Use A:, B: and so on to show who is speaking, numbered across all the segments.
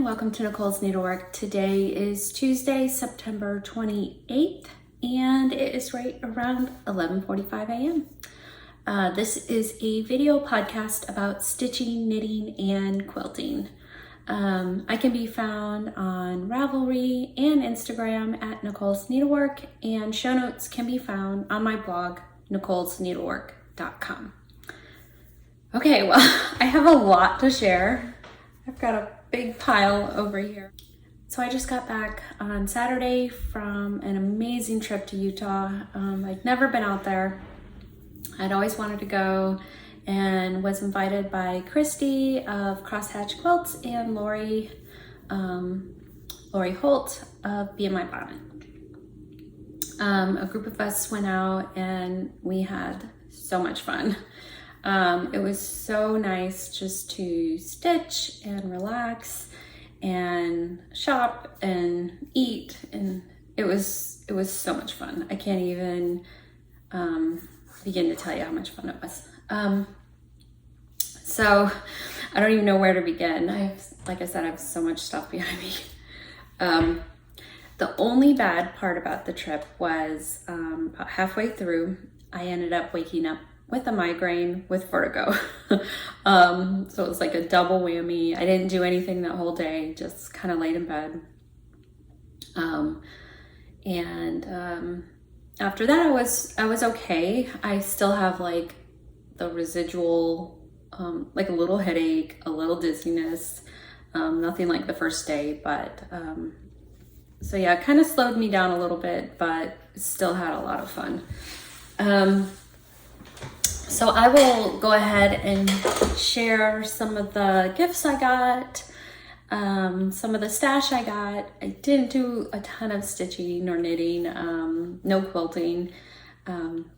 A: welcome to Nicole's Needlework. Today is Tuesday, September 28th, and it is right around 11:45 a.m. This is a video podcast about stitching, knitting, and quilting. I can be found on Ravelry and Instagram at Nicole's Needlework, and show notes can be found on my blog, nicolesneedlework.com. Okay, well, I have a lot to share. I've got a big pile over here. So I just got back on Saturday from an amazing trip to Utah. I'd never been out there. I'd always wanted to go and was invited by Christy of Crosshatch Quilts and Lori Holt of Be In My Bonnet. A group of us went out and we had so much fun. It was so nice just to stitch and relax and shop and eat, and it was so much fun. I can't even begin to tell you how much fun it was. So I don't even know where to begin. Like I said, I have so much stuff behind me. The only bad part about the trip was about halfway through, I ended up waking up with a migraine with vertigo. So it was like a double whammy. I didn't do anything that whole day, just kind of laid in bed. After that I was okay. I still have like the residual, like a little headache, a little dizziness, nothing like the first day, but so yeah, it kind of slowed me down a little bit, but still had a lot of fun. So I will go ahead and share some of the gifts I got, some of the stash I got. I didn't do a ton of stitching or knitting, no quilting,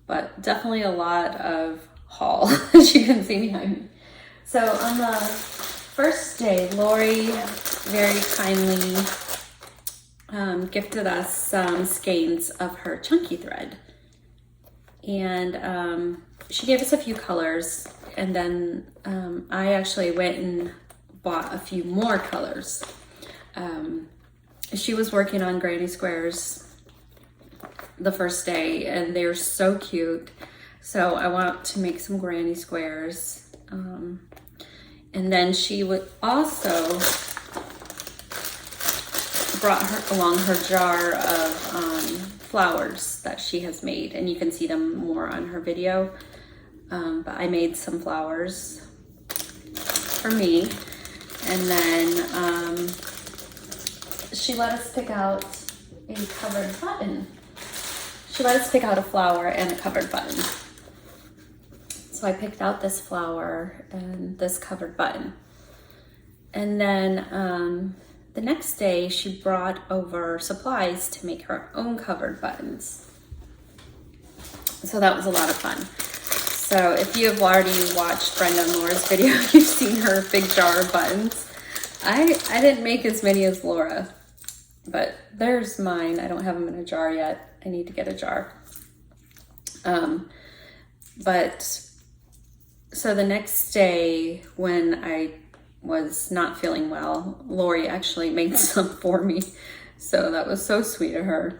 A: but definitely a lot of haul, as you can see behind me. So on the first day, Lori very kindly gifted us some skeins of her chunky thread. And she gave us a few colors, and then I actually went and bought a few more colors. She was working on granny squares the first day, and they're so cute. So I want to make some granny squares. And then she would also brought along her jar of flowers that she has made, and you can see them more on her video. But I made some flowers for me, and then she let us pick out a covered button. She let us pick out a flower and a covered button. So I picked out this flower and this covered button. And then the next day she brought over supplies to make her own covered buttons. So that was a lot of fun. So if you have already watched Brenda and Laura's video, you've seen her big jar of buttons. I didn't make as many as Laura, but there's mine. I don't have them in a jar yet. I need to get a jar. But so the next day when I was not feeling well, Lori actually made some for me. So that was so sweet of her.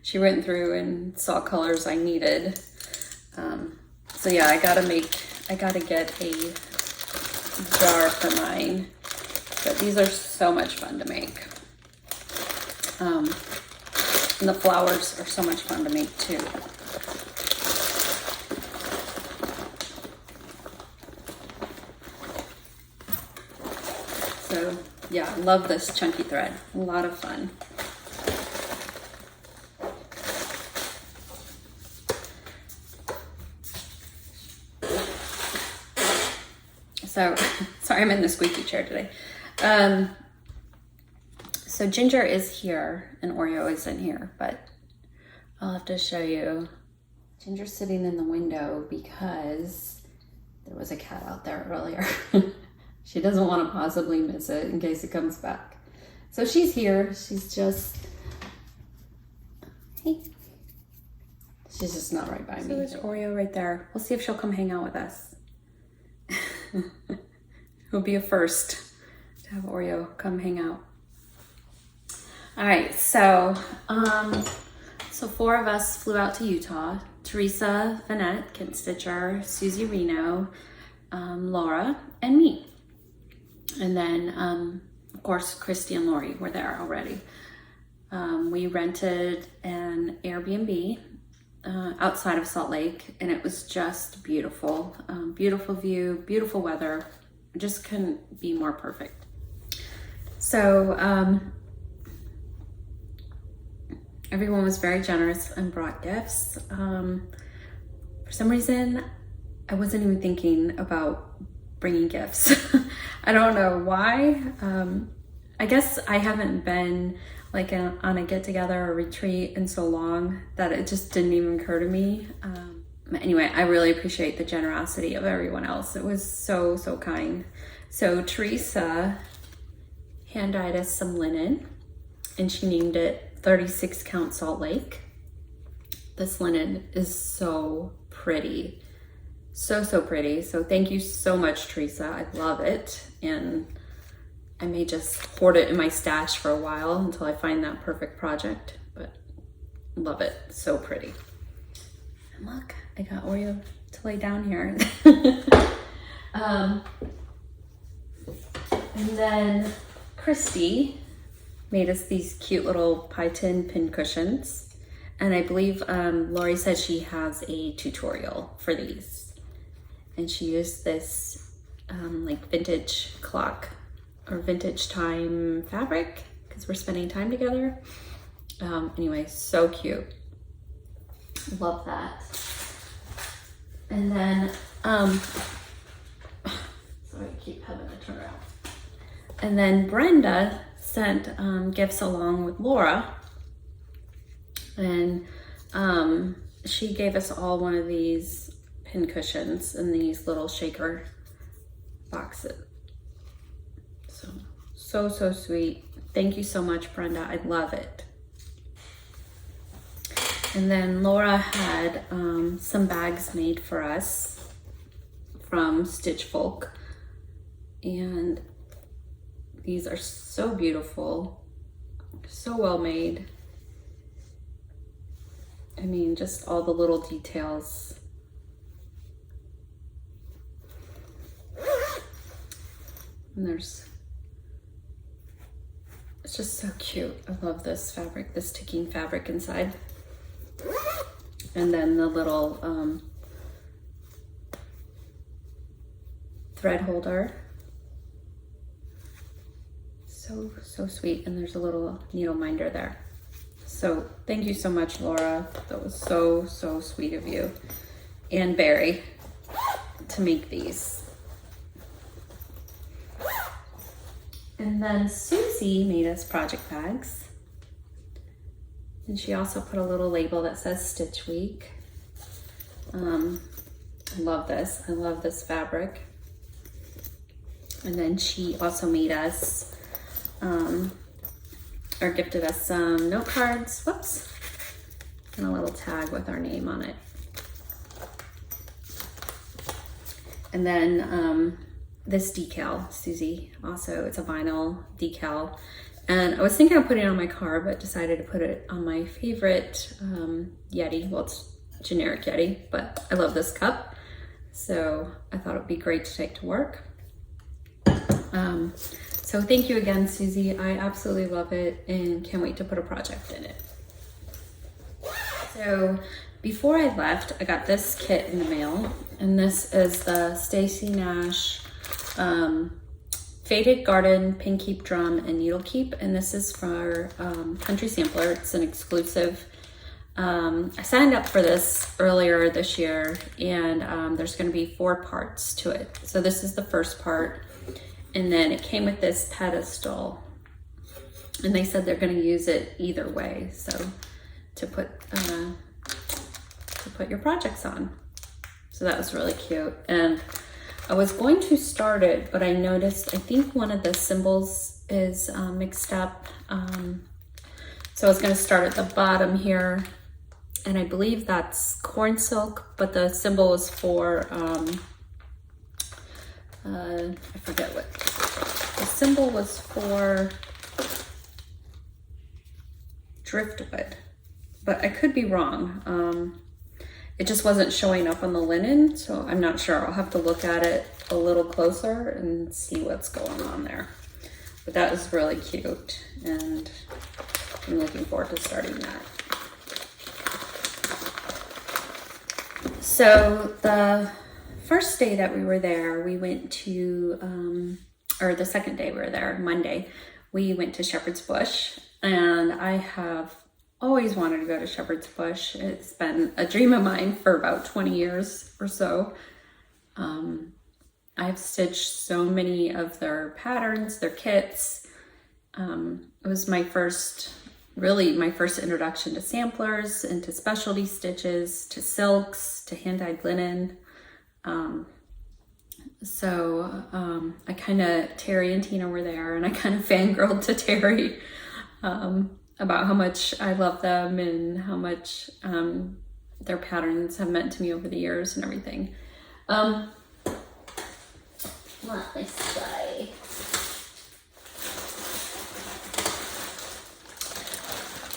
A: She went through and saw colors I needed. So yeah, I gotta get a jar for mine, but these are so much fun to make. And the flowers are so much fun to make too. So yeah, I love this chunky thread, a lot of fun. So, sorry, I'm in the squeaky chair today. So Ginger is here and Oreo is in here, but I'll have to show you. Ginger's sitting in the window because there was a cat out there earlier. She doesn't want to possibly miss it in case it comes back. So she's here. She's just, hey. She's just not right by me. So there's Oreo right there. We'll see if she'll come hang out with us. It'll be a first to Have Oreo come hang out. All right, so so 4 of us flew out to Utah. Teresa, Vanette, Kent Stitcher, Susie Reno, Laura, and me. And then, of course, Christy and Lori were there already. We rented an Airbnb outside of Salt Lake, and it was just beautiful. Beautiful view, beautiful weather. Just couldn't be more perfect. So everyone was very generous and brought gifts. For some reason, I wasn't even thinking about bringing gifts. I don't know why. I guess I haven't been like on a get together or retreat in so long that it just didn't even occur to me. Anyway, I really appreciate the generosity of everyone else. It was so, so kind. So Teresa hand-dyed us some linen, and she named it 36 Count Salt Lake. This linen is so pretty. So, so pretty. So thank you so much, Teresa. I love it. And I may just hoard it in my stash for a while until I find that perfect project, but love it. So pretty. And look, I got Oreo to lay down here. And then Christy made us these cute little pie tin pin cushions. And I believe Lori said she has a tutorial for these. And she used this like vintage clock or vintage time fabric because we're spending time together. Anyway, so cute. Love that. And then, sorry, I keep having to turn around. And then Brenda sent gifts along with Laura. And she gave us all one of these pin cushions in these little shaker boxes. So sweet. Thank you so much, Brenda. I love it. And then Laura had some bags made for us from Stitch Folk. And these are so beautiful, so well made. I mean, just all the little details. And it's just so cute. I love this fabric, this ticking fabric inside. And then the little thread holder. So sweet. And there's a little needle minder there. So thank you so much, Laura. That was so sweet of you. And Barry to make these. And then Susie made us project bags. And she also put a little label that says Stitch Week. I love this. I love this fabric. And then she also made us, or gifted us some note cards, whoops, and a little tag with our name on it. And then this decal, Susie, also, it's a vinyl decal. And I was thinking of putting it on my car, but decided to put it on my favorite Yeti. Well, it's generic Yeti, but I love this cup. So I thought it would be great to take to work. So thank you again, Susie. I absolutely love it and can't wait to put a project in it. So before I left, I got this kit in the mail, and this is the Stacy Nash Faded Garden Pin Keep Drum and Needle Keep, and this is for Country Sampler. It's an exclusive. I signed up for this earlier this year, and there's going to be 4 parts to it. So this is the first part, and then it came with this pedestal, and they said they're going to use it either way, so to put your projects on. So that was really cute. And I was going to start it, but I noticed, I think one of the symbols is mixed up. So I was going to start at the bottom here, and I believe that's corn silk, but the symbol is for, I forget what the symbol was for driftwood, but I could be wrong. It just wasn't showing up on the linen, so I'm not sure. I'll have to look at it a little closer and see what's going on there. But that is really cute, and I'm looking forward to starting that. So the first day that we were there, we went to, or the second day we were there, Monday, we went to Shepherd's Bush, and I have always wanted to go to Shepherd's Bush. It's been a dream of mine for about 20 years or so. I've stitched so many of their patterns, their kits. It was my first introduction to samplers and to specialty stitches, to silks, to hand-dyed linen. I kind of, Terry and Tina were there, and I kind of fangirled to Terry about how much I love them and how much their patterns have meant to me over the years and everything. Let me see.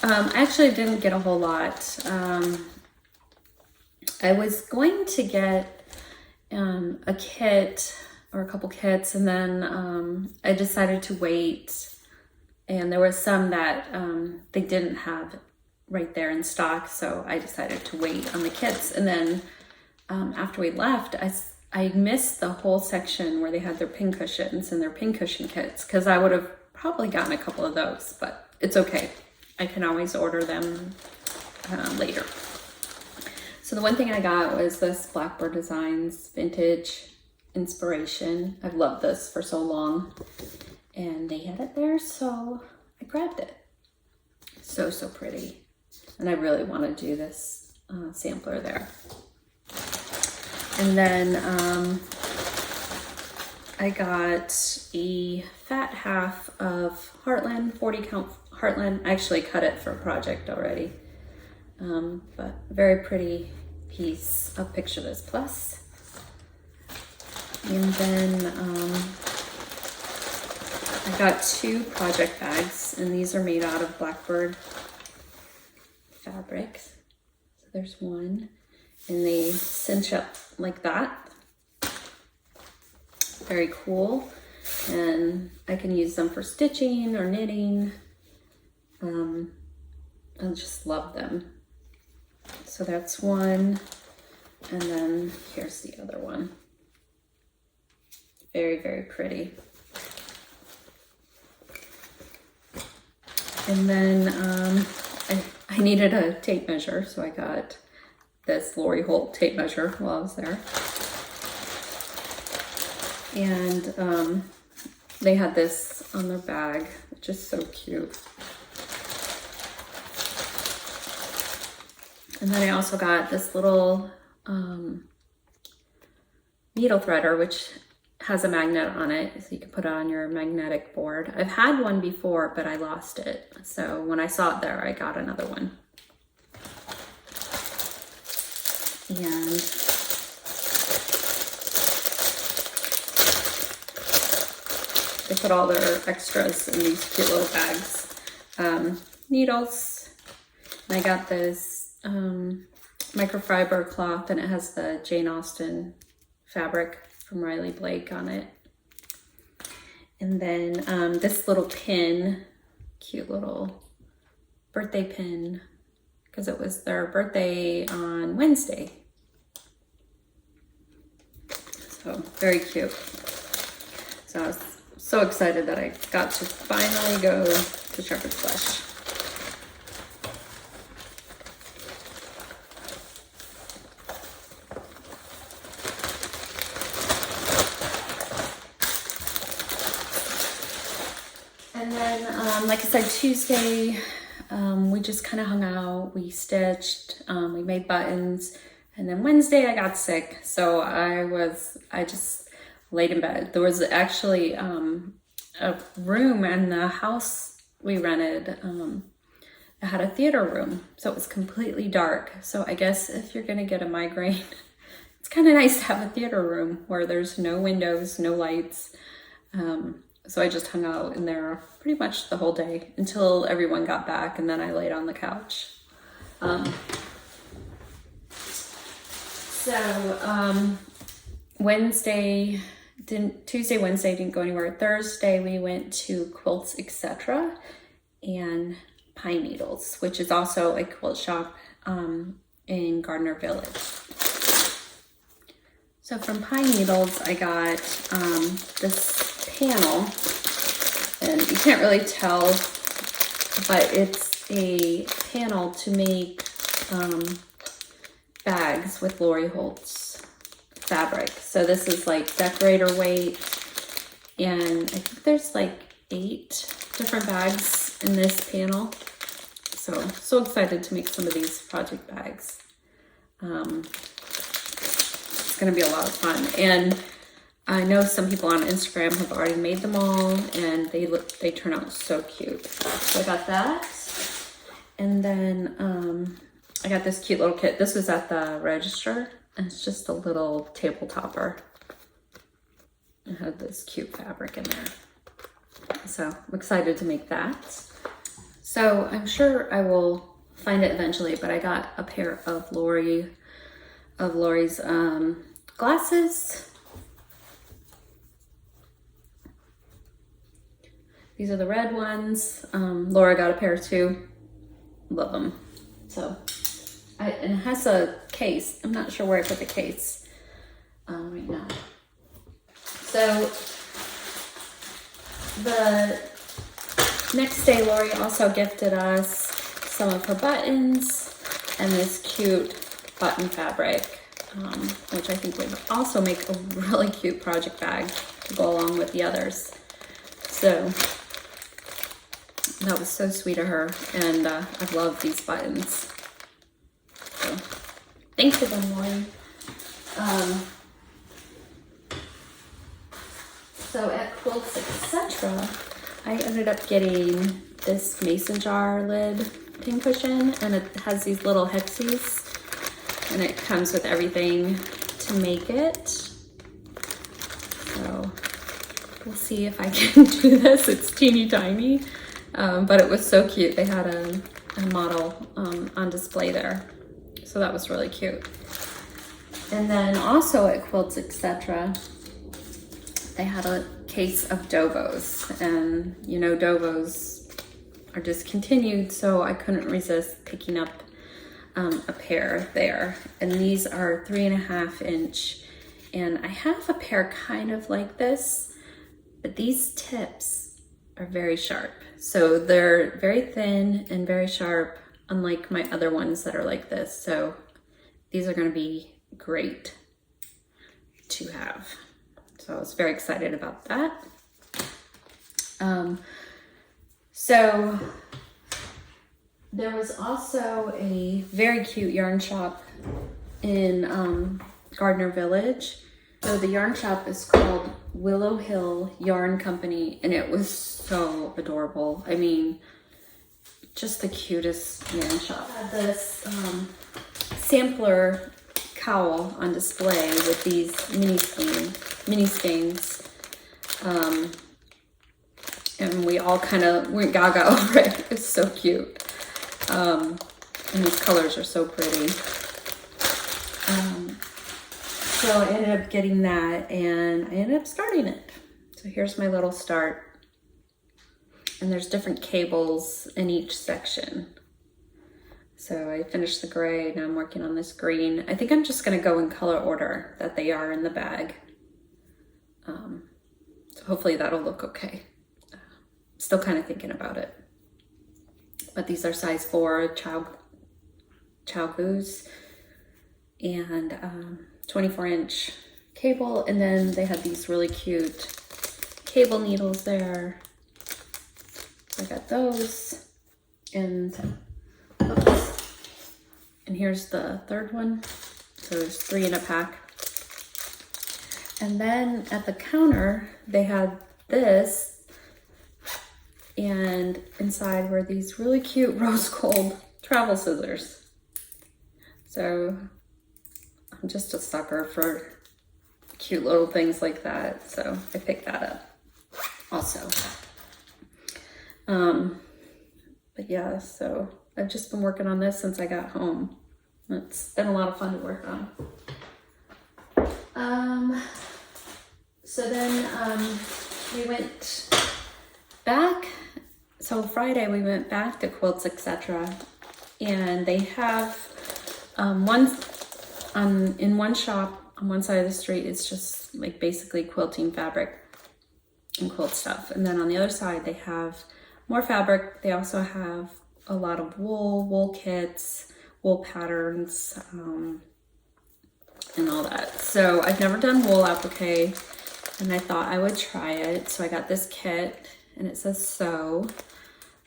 A: I actually didn't get a whole lot. I was going to get a kit or a couple kits, and then I decided to wait, and there were some that they didn't have right there in stock, so I decided to wait on the kits. And then after we left, I missed the whole section where they had their pin cushions and their pin cushion kits, because I would have probably gotten a couple of those, but it's okay. I can always order them later. So the one thing I got was this Blackbird Designs Vintage Inspiration. I've loved this for so long, and they had it there, so I grabbed it. So pretty. And I really want to do this sampler there. And then I got a fat half of Heartland, 40 count Heartland. I actually cut it for a project already. But very pretty piece. I'll picture this plus. And then I got 2 project bags, and these are made out of Blackbird fabrics. So there's one, and they cinch up like that. Very cool. And I can use them for stitching or knitting. I just love them. So that's one, and then here's the other one. Very pretty. And then I needed a tape measure, so I got this Lori Holt tape measure while I was there. And they had this on their bag, which is so cute. And then I also got this little needle threader, which has a magnet on it, so you can put it on your magnetic board. I've had one before, but I lost it. So when I saw it there, I got another one. And they put all their extras in these cute little bags. Needles. And I got this microfiber cloth, and it has the Jane Austen fabric from Riley Blake on it. And then this little pin, cute little birthday pin, because it was their birthday on Wednesday. So very cute. So I was so excited that I got to finally go to Shepherd's Bush. And then, like I said, Tuesday, we just kind of hung out, we stitched, we made buttons, and then Wednesday I got sick, so I just laid in bed. There was actually a room in the house we rented that had a theater room, so it was completely dark. So I guess if you're gonna get a migraine, it's kind of nice to have a theater room where there's no windows, no lights. So I just hung out in there pretty much the whole day until everyone got back, and then I laid on the couch. Tuesday, Wednesday didn't go anywhere. Thursday we went to Quilts, etc. and Pine Needles, which is also a quilt shop in Gardner Village. So from Pine Needles, I got this panel, and you can't really tell, but it's a panel to make bags with Lori Holt's fabric. So this is like decorator weight, and I think there's like 8 different bags in this panel. So excited to make some of these project bags. It's gonna be a lot of fun, and I know some people on Instagram have already made them all, and they turn out so cute. So I got that, and then I got this cute little kit. This was at the register, and it's just a little table topper. It had this cute fabric in there. So I'm excited to make that. So I'm sure I will find it eventually, but I got a pair of Lori's glasses. These are the red ones. Laura got a pair too. Love them. So, and it has a case. I'm not sure where I put the case right now. So the next day, Lori also gifted us some of her buttons and this cute button fabric, which I think would also make a really cute project bag to go along with the others. So that was so sweet of her, and I love these buttons. So thanks to them, Lori. So at Quilts, etc., I ended up getting this mason jar lid pincushion, and it has these little hexies, and it comes with everything to make it. So we'll see if I can do this. It's teeny tiny, but it was so cute. They had a model on display there, so that was really cute. And then also at Quilts, etc., they had a case of Dovos, and you know Dovos are discontinued, so I couldn't resist picking up a pair there. And these are 3.5 inch, and I have a pair kind of like this, but these tips are very sharp. So they're very thin and very sharp, unlike my other ones that are like this. So these are going to be great to have. So I was very excited about that. So there was also a very cute yarn shop in Gardner Village. So the yarn shop is called Willow Hill Yarn Company, and it was so adorable. I mean, just the cutest yarn shop. I had this sampler cowl on display with these mini skeins. And we all kind of went gaga over it. It's so cute. And these colors are so pretty. So I ended up getting that, and I ended up starting it. So here's my little start. And there's different cables in each section. So I finished the gray, now I'm working on this green. I think I'm just gonna go in color order that they are in the bag. So hopefully that'll look okay. Still kind of thinking about it. But these are size 4 chow goose, and 24 inch cable. And then they had these really cute cable needles there. So I got those, and oops. And here's the third one. So there's 3 in a pack. And then at the counter, they had this, and inside were these really cute rose gold travel scissors. So I'm just a sucker for cute little things like that. So I picked that up. also. But yeah, so I've just been working on this since I got home. It's been a lot of fun to work on. So then we went back. So Friday we went back to Quilts Etc. And they have in one shop on one side of the street, it's just like basically quilting fabric and quilt stuff. And then on the other side, they have more fabric. They also have a lot of wool kits, wool patterns, and all that. So I've never done wool applique, and I thought I would try it. So I got this kit, and it says sew.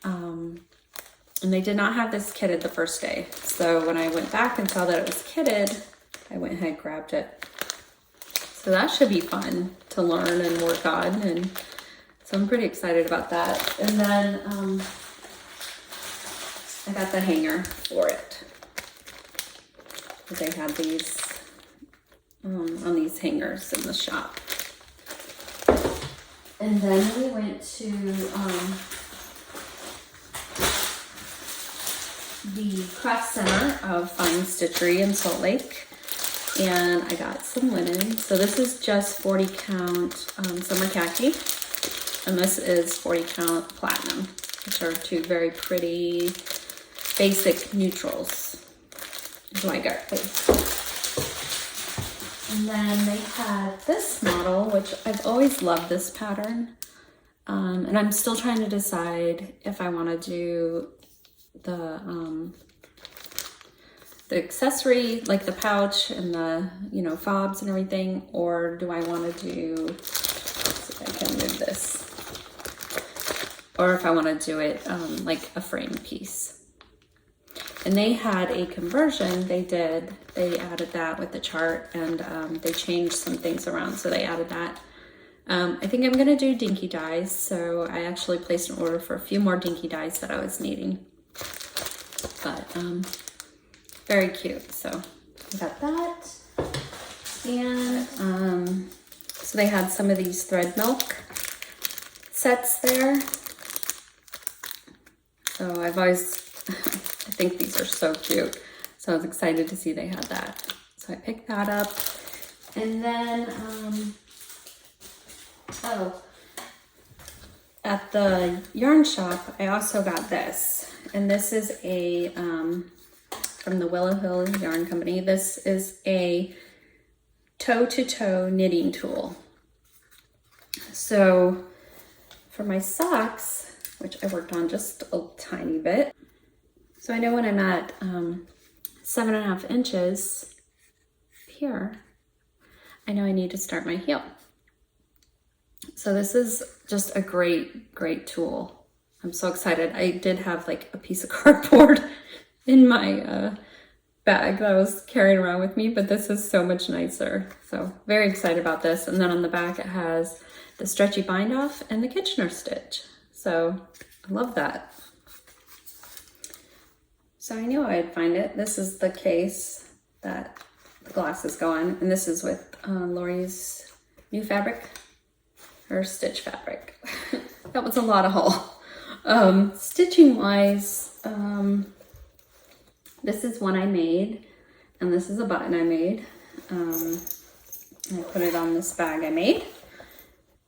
A: And they did not have this kitted the first day. So when I went back and saw that it was kitted, I went ahead and grabbed it. So that should be fun to learn and work on. And so I'm pretty excited about that. And then I got the hanger for it. They had these on these hangers in the shop. And then we went to the Craft Center of Fine Stitchery in Salt Lake, and I got some linen. So this is just 40 count summer khaki, and this is 40 count platinum, which are two very pretty basic neutrals. Is what I got, please. And then they had this model, which I've always loved this pattern, and I'm still trying to decide if I want to do the accessory, like the pouch and the, you know, fobs and everything, or do I want to do, let's see if I can move this, or if I want to do it like a frame piece. And they had a conversion, they added that with the chart, and they changed some things around, so they added that. I think I'm gonna do dinky dies, so I actually placed an order for a few more dinky dies that I was needing. But very cute. So I got that. And so they had some of these thread milk sets there. So I've always, I think these are so cute. So I was excited to see they had that. So I picked that up. And then, at the yarn shop, I also got this. And this is a, from the Willow Hill Yarn Company. This is a toe-to-toe knitting tool. So for my socks, which I worked on just a tiny bit. So I know when I'm at 7.5 inches here, I know I need to start my heel. So this is just a great tool. I'm so excited. I did have like a piece of cardboard in my bag that I was carrying around with me, but this is so much nicer. So very excited about this. And then on the back, it has the stretchy bind off and the Kitchener stitch. So I love that. So I knew I'd find it. This is the case that the glasses go on. And this is with Lori's new fabric, her stitch fabric. That was a lot of haul. Stitching wise, this is one I made, and this is a button I made. I put it on this bag I made.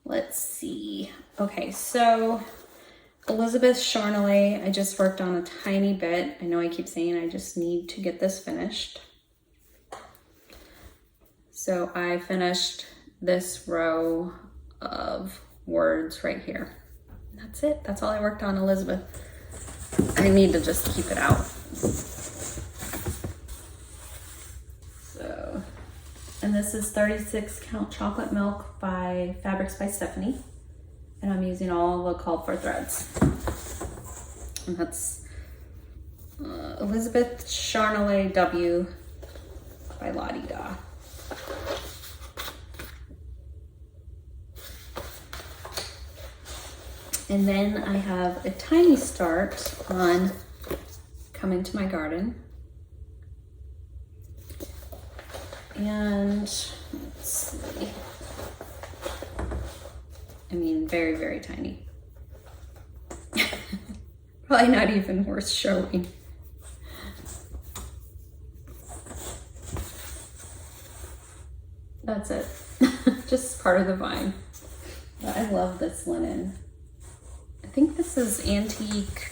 A: Let's see. Okay, so Elizabeth Charnelay, I just worked on a tiny bit. I know I keep saying I just need to get this finished. So I finished this row of words right here. That's it. That's all I worked on, Elizabeth. I need to just keep it out. So, and this is 36 count chocolate milk by Fabrics by Stephanie. And I'm using all the called for threads. And that's Elizabeth Charnelay W by Lottie Da. And then I have a tiny start on Come Into My Garden. And let's see. I mean, very, very tiny. Probably not even worth showing. That's it. Just part of the vine. But I love this linen. I think this is Antique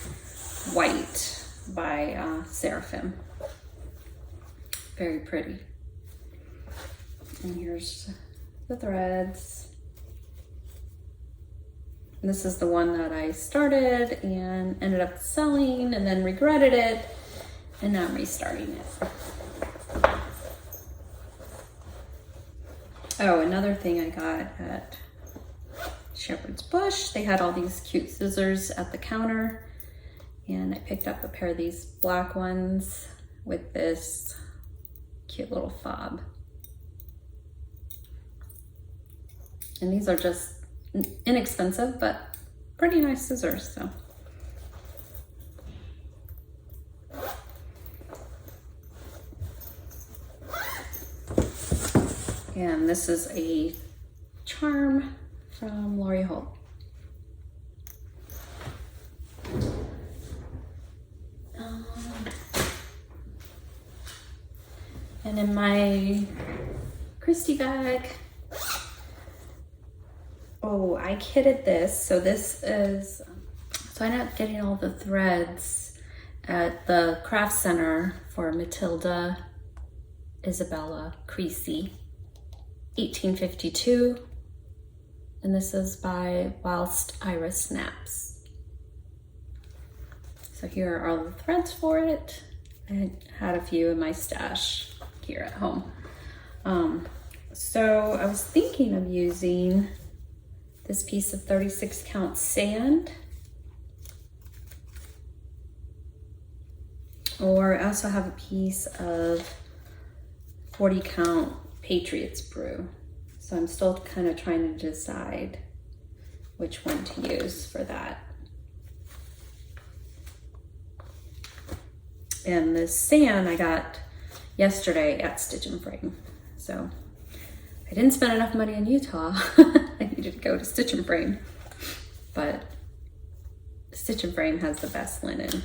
A: White by Seraphim. Very pretty. And here's the threads. And this is the one that I started and ended up selling and then regretted it, and now I'm restarting it. Oh, another thing I got at Shepherd's Bush, they had all these cute scissors at the counter, and I picked up a pair of these black ones with this cute little fob. And these are just inexpensive, but pretty nice scissors, so. And this is a charm from Lori Holt. And in my Christy bag, oh, I kitted this. So this is, so I ended up getting all the threads at the craft center for Matilda Isabella Creasy, 1852. And this is by Whilst Iris Snaps. So here are all the threads for it. I had a few in my stash here at home. So I was thinking of using this piece of 36 count sand, or I also have a piece of 40 count Patriots brew. So I'm still kind of trying to decide which one to use for that. And this sand I got yesterday at Stitch and Frame. So I didn't spend enough money in Utah. I needed to go to Stitch and Frame. But Stitch and Frame has the best linen.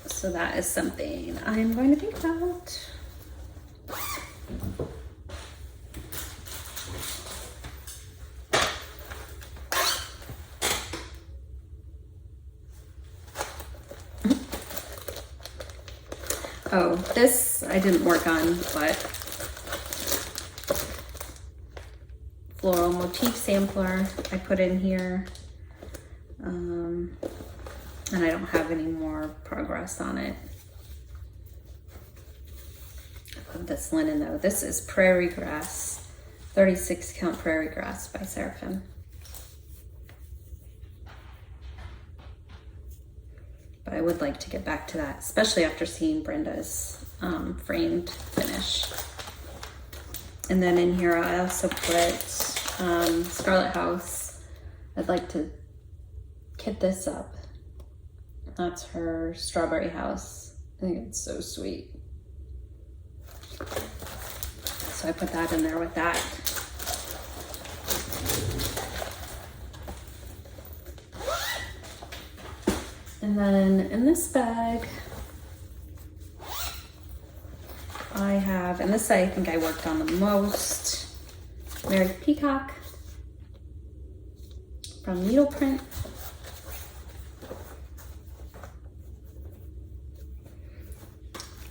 A: So that is something I'm going to think about. Oh, this I didn't work on, but floral motif sampler I put in here. And I don't have any more progress on it. I love this linen though. This is Prairie Grass, 36 count Prairie Grass by Seraphim. But I would like to get back to that, especially after seeing Brenda's framed finish. And then in here I also put Scarlet House. I'd like to kit this up. That's her Strawberry House. I think it's so sweet. So I put that in there with that. And then in this bag, I have, and this I think I worked on the most, Mary Peacock from Needleprint.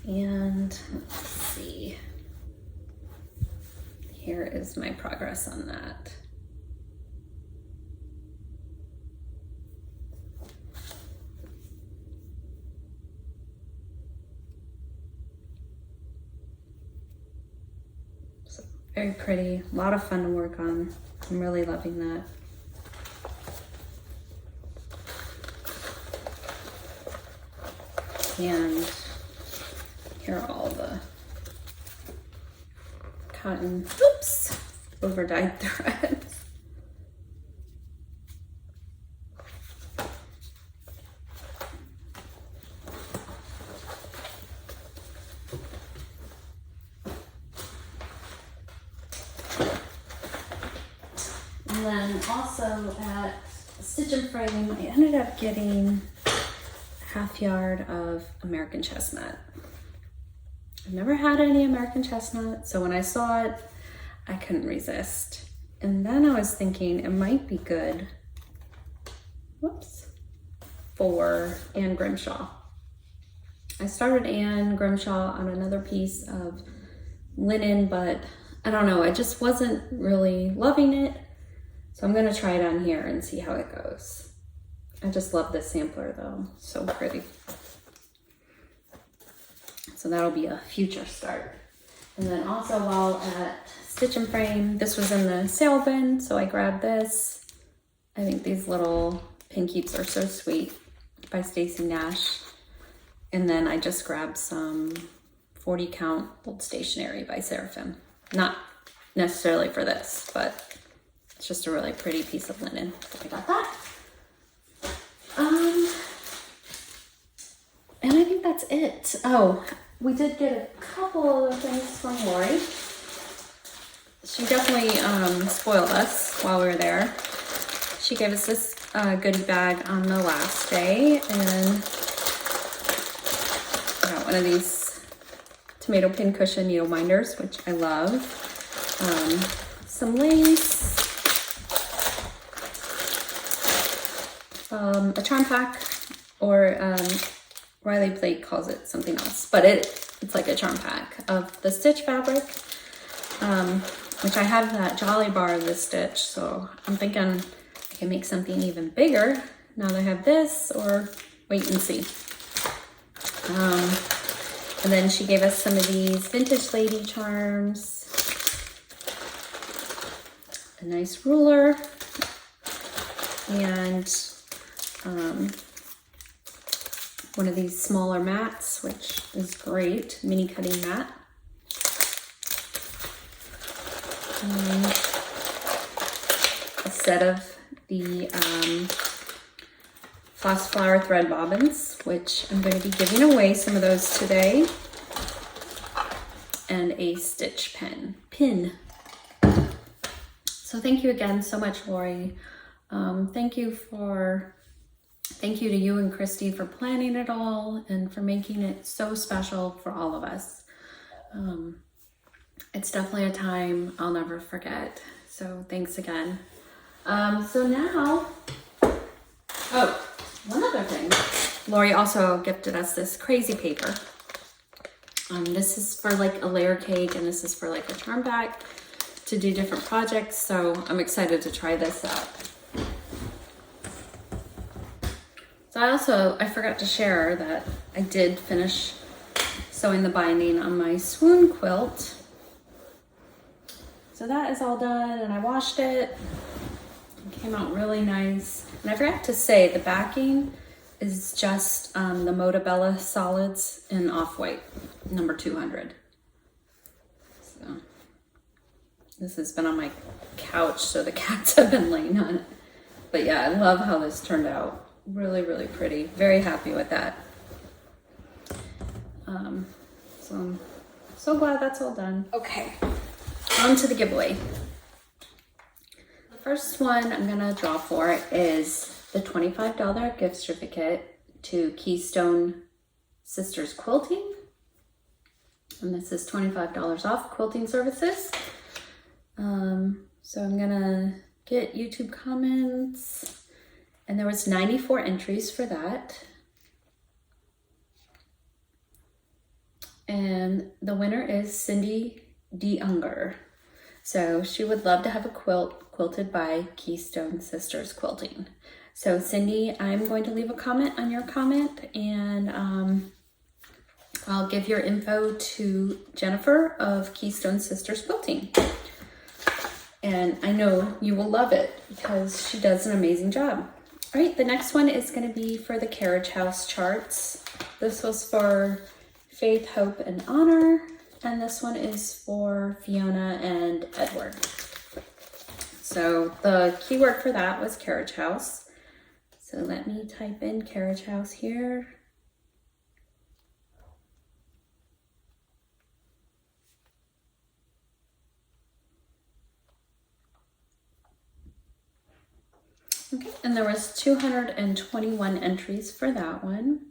A: And let's see, here is my progress on that. So very pretty, a lot of fun to work on. I'm really loving that. And here are all the cotton, oops, over-dyed threads. And then also at Stitch and Frame, I ended up getting half yard of American chestnut. I've never had any American chestnut, so when I saw it, I couldn't resist. And then I was thinking it might be good, whoops, for Anne Grimshaw. I started Anne Grimshaw on another piece of linen, but I don't know, I just wasn't really loving it. So I'm gonna try it on here and see how it goes. I just love this sampler though, so pretty. So that'll be a future start. And then also while at Stitch and Frame, this was in the sale bin, so I grabbed this. I think these little pin keeps are so sweet by Stacy Nash. And then I just grabbed some 40 count old stationery by Seraphim. Not necessarily for this, but it's just a really pretty piece of linen. So I got that. And I think that's it. Oh, we did get a couple other things from Lori. She definitely spoiled us while we were there. She gave us this goodie bag on the last day, and I got one of these tomato pin cushion needle minders, which I love. Some lace, a charm pack, or Riley Plate calls it something else, but it's like a charm pack of the Stitch fabric, which I have that Jolly Bar of the Stitch, so I'm thinking I can make something even bigger now that I have this, or wait and see. And then she gave us some of these Vintage Lady charms, a nice ruler, and one of these smaller mats, which is great, mini cutting mat. A set of the Floss flower thread bobbins, which I'm going to be giving away some of those today, and a stitch pin. So thank you again so much, Lori. Thank you to you and Christy for planning it all and for making it so special for all of us. It's definitely a time I'll never forget. So thanks again. So now, oh, one other thing. Lori also gifted us this crazy paper. This is for like a layer cake, and this is for like a charm back to do different projects. So I'm excited to try this out. So I forgot to share that I did finish sewing the binding on my swoon quilt. So that is all done, and I washed it. It came out really nice. And I forgot to say the backing is just the Motabella solids in off-white, number 200. So this has been on my couch, so the cats have been laying on it. But yeah, I love how this turned out. Really, really pretty. Very happy with that. So I'm so glad that's all done. Okay, on to the giveaway. The first one I'm gonna draw for is the $25 gift certificate to Keystone Sisters Quilting. And this is $25 off quilting services. So I'm gonna get YouTube comments. And there was 94 entries for that. And the winner is Cindy D. Unger. So she would love to have a quilt quilted by Keystone Sisters Quilting. So Cindy, I'm going to leave a comment on your comment, and I'll give your info to Jennifer of Keystone Sisters Quilting. And I know you will love it because she does an amazing job. All right, the next one is going to be for the Carriage House charts. This was for Faith, Hope, and Honor, and this one is for Fiona and Edward. So the keyword for that was Carriage House. So let me type in Carriage House here. Okay, and there was 221 entries for that one.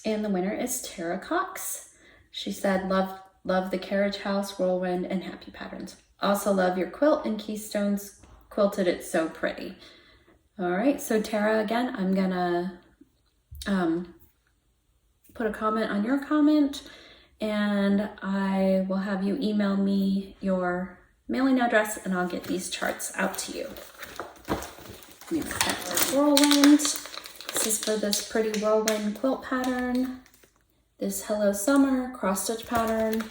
A: And the winner is Tara Cox. She said, love the carriage house, whirlwind, and happy patterns. Also love your quilt and keystones quilted. It's so pretty. All right, so Tara, again, I'm gonna put a comment on your comment, and I will have you email me your mailing address and I'll get these charts out to you. Let me look at the whirlwind. This is for this pretty whirlwind quilt pattern, this Hello Summer cross stitch pattern,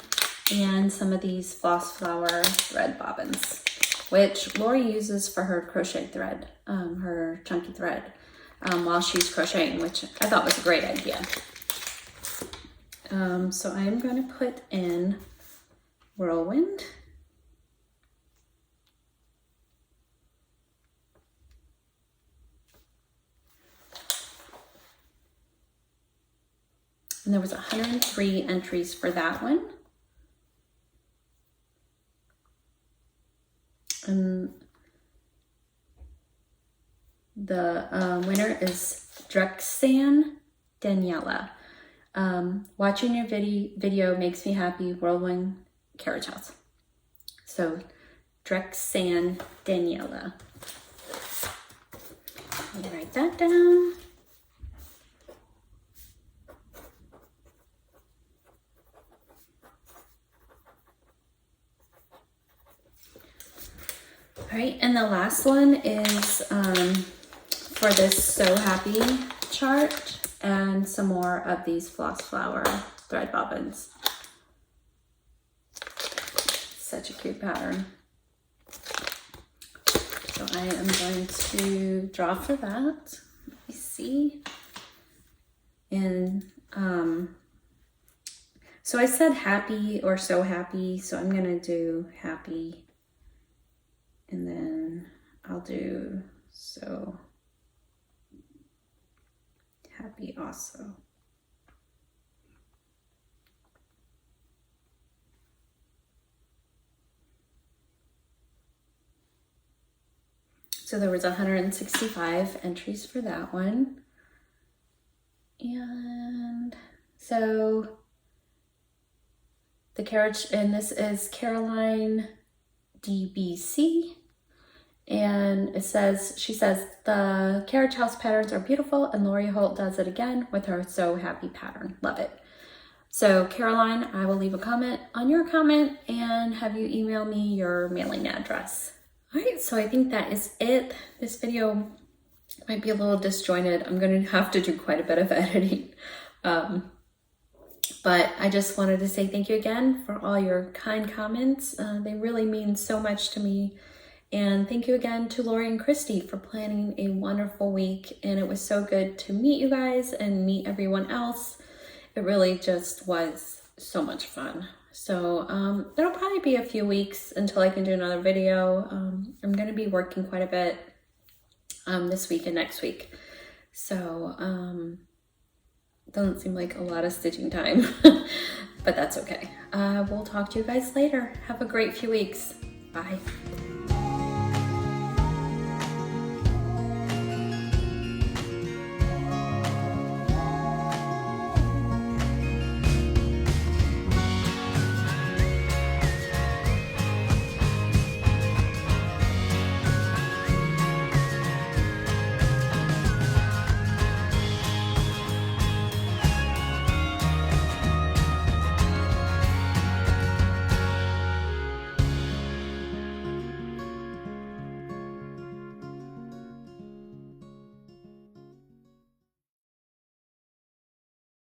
A: and some of these Floss flower thread bobbins, which Lori uses for her crochet thread, her chunky thread, while she's crocheting, which I thought was a great idea. So I'm going to put in whirlwind. And there was 103 entries for that one. And the winner is Drexan Daniela. Watching your video makes me happy, whirlwind carriage house. So Drexan Daniela. Let me write that down. All right, and the last one is for this So Happy chart and some more of these Floss flower thread bobbins. Such a cute pattern. So I am going to draw for that. Let me see. And so I said happy or so happy, so I'm gonna do happy. And then I'll do so happy also. So there was 165 entries for that one. And so the carriage, and this is Caroline DBC, and it says, she says, the carriage house patterns are beautiful and Lori Holt does it again with her So Happy pattern. Love it. So Caroline, I will leave a comment on your comment and have you email me your mailing address. All right, so I think that is it. This video might be a little disjointed. I'm going to have to do quite a bit of editing. But I just wanted to say thank you again for all your kind comments. They really mean so much to me. And thank you again to Lori and Christy for planning a wonderful week. And it was so good to meet you guys and meet everyone else. It really just was so much fun. So it'll probably be a few weeks until I can do another video. I'm going to be working quite a bit this week and next week. So doesn't seem like a lot of stitching time, but that's okay. We'll talk to you guys later. Have a great few weeks. Bye.